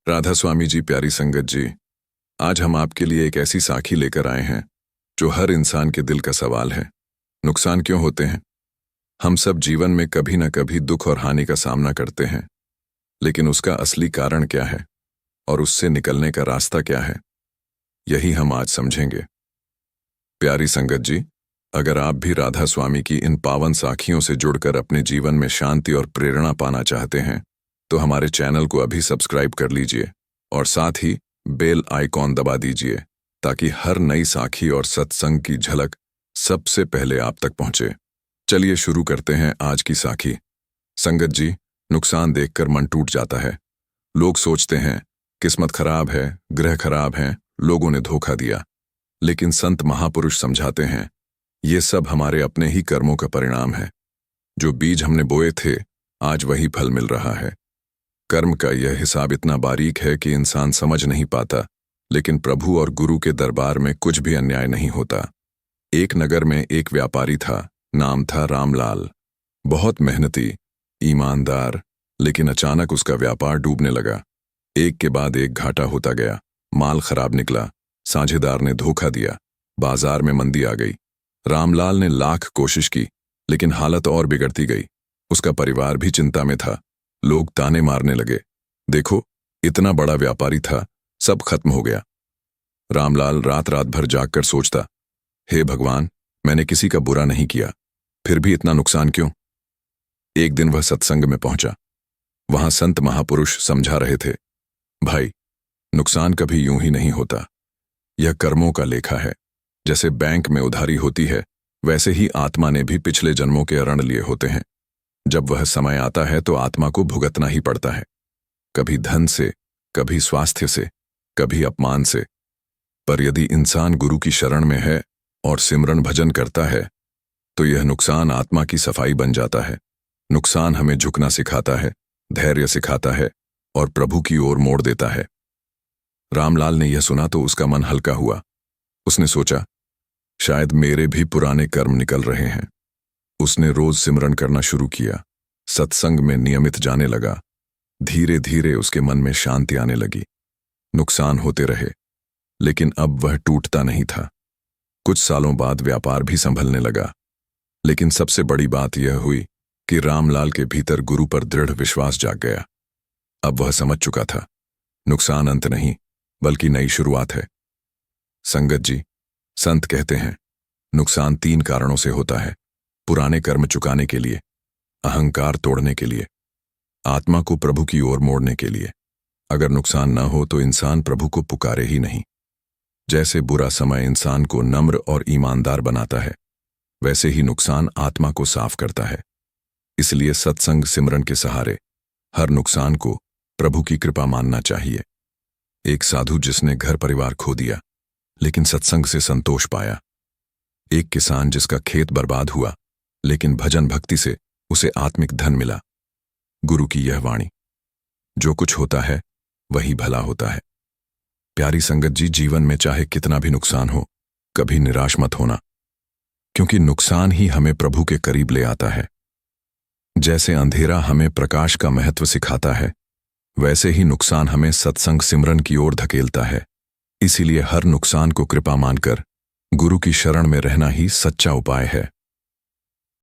राधा स्वामी जी, प्यारी संगत जी, आज हम आपके लिए एक ऐसी साखी लेकर आए हैं जो हर इंसान के दिल का सवाल है। नुकसान क्यों होते हैं? हम सब जीवन में कभी न कभी दुख और हानि का सामना करते हैं, लेकिन उसका असली कारण क्या है और उससे निकलने का रास्ता क्या है, यही हम आज समझेंगे। प्यारी संगत जी, अगर आप भी राधा स्वामी की इन पावन साखियों से जुड़कर अपने जीवन में शांति और प्रेरणा पाना चाहते हैं, तो हमारे चैनल को अभी सब्सक्राइब कर लीजिए और साथ ही बेल आइकॉन दबा दीजिए ताकि हर नई साखी और सत्संग की झलक सबसे पहले आप तक पहुंचे। चलिए शुरू करते हैं आज की साखी। संगत जी, नुकसान देखकर मन टूट जाता है। लोग सोचते हैं किस्मत खराब है, ग्रह खराब हैं, लोगों ने धोखा दिया। लेकिन संत महापुरुष समझाते हैं ये सब हमारे अपने ही कर्मों का परिणाम है। जो बीज हमने बोए थे, आज वही फल मिल रहा है। कर्म का यह हिसाब इतना बारीक है कि इंसान समझ नहीं पाता, लेकिन प्रभु और गुरु के दरबार में कुछ भी अन्याय नहीं होता। एक नगर में एक व्यापारी था, नाम था रामलाल। बहुत मेहनती, ईमानदार, लेकिन अचानक उसका व्यापार डूबने लगा। एक के बाद एक घाटा होता गया। माल खराब निकला, साझेदार ने धोखा दिया, बाजार में मंदी आ गई। रामलाल ने लाख कोशिश की, लेकिन हालत और बिगड़ती गई। उसका परिवार भी चिंता में था। लोग ताने मारने लगे, देखो इतना बड़ा व्यापारी था, सब खत्म हो गया। रामलाल रात रात भर जागकर सोचता, हे भगवान, मैंने किसी का बुरा नहीं किया, फिर भी इतना नुकसान क्यों? एक दिन वह सत्संग में पहुंचा। वहां संत महापुरुष समझा रहे थे, भाई, नुकसान कभी यूं ही नहीं होता। यह कर्मों का लेखा है। जैसे बैंक में उधारी होती है, वैसे ही आत्मा ने भी पिछले जन्मों के ऋण लिए होते हैं। जब वह समय आता है तो आत्मा को भुगतना ही पड़ता है, कभी धन से, कभी स्वास्थ्य से, कभी अपमान से। पर यदि इंसान गुरु की शरण में है और सिमरन भजन करता है, तो यह नुकसान आत्मा की सफाई बन जाता है। नुकसान हमें झुकना सिखाता है, धैर्य सिखाता है और प्रभु की ओर मोड़ देता है। रामलाल ने यह सुना तो उसका मन हल्का हुआ। उसने सोचा, शायद मेरे भी पुराने कर्म निकल रहे हैं। उसने रोज सिमरन करना शुरू किया, सत्संग में नियमित जाने लगा। धीरे धीरे उसके मन में शांति आने लगी। नुकसान होते रहे, लेकिन अब वह टूटता नहीं था। कुछ सालों बाद व्यापार भी संभलने लगा। लेकिन सबसे बड़ी बात यह हुई कि रामलाल के भीतर गुरु पर दृढ़ विश्वास जाग गया। अब वह समझ चुका था, नुकसान अंत नहीं, बल्कि नई शुरुआत है। संगत जी, संत कहते हैं, नुकसान 3 कारणों से होता है। पुराने कर्म चुकाने के लिए, अहंकार तोड़ने के लिए, आत्मा को प्रभु की ओर मोड़ने के लिए। अगर नुकसान न हो तो इंसान प्रभु को पुकारे ही नहीं। जैसे बुरा समय इंसान को नम्र और ईमानदार बनाता है, वैसे ही नुकसान आत्मा को साफ करता है। इसलिए सत्संग सिमरन के सहारे हर नुकसान को प्रभु की कृपा मानना चाहिए। एक साधु जिसने घर परिवार खो दिया, लेकिन सत्संग से संतोष पाया। एक किसान जिसका खेत बर्बाद हुआ, लेकिन भजन भक्ति से उसे आत्मिक धन मिला। गुरु की यह वाणी, जो कुछ होता है वही भला होता है। प्यारी संगत जी, जीवन में चाहे कितना भी नुकसान हो, कभी निराश मत होना, क्योंकि नुकसान ही हमें प्रभु के करीब ले आता है। जैसे अंधेरा हमें प्रकाश का महत्व सिखाता है, वैसे ही नुकसान हमें सत्संग सिमरन की ओर धकेलता है। इसीलिए हर नुकसान को कृपा मानकर गुरु की शरण में रहना ही सच्चा उपाय है।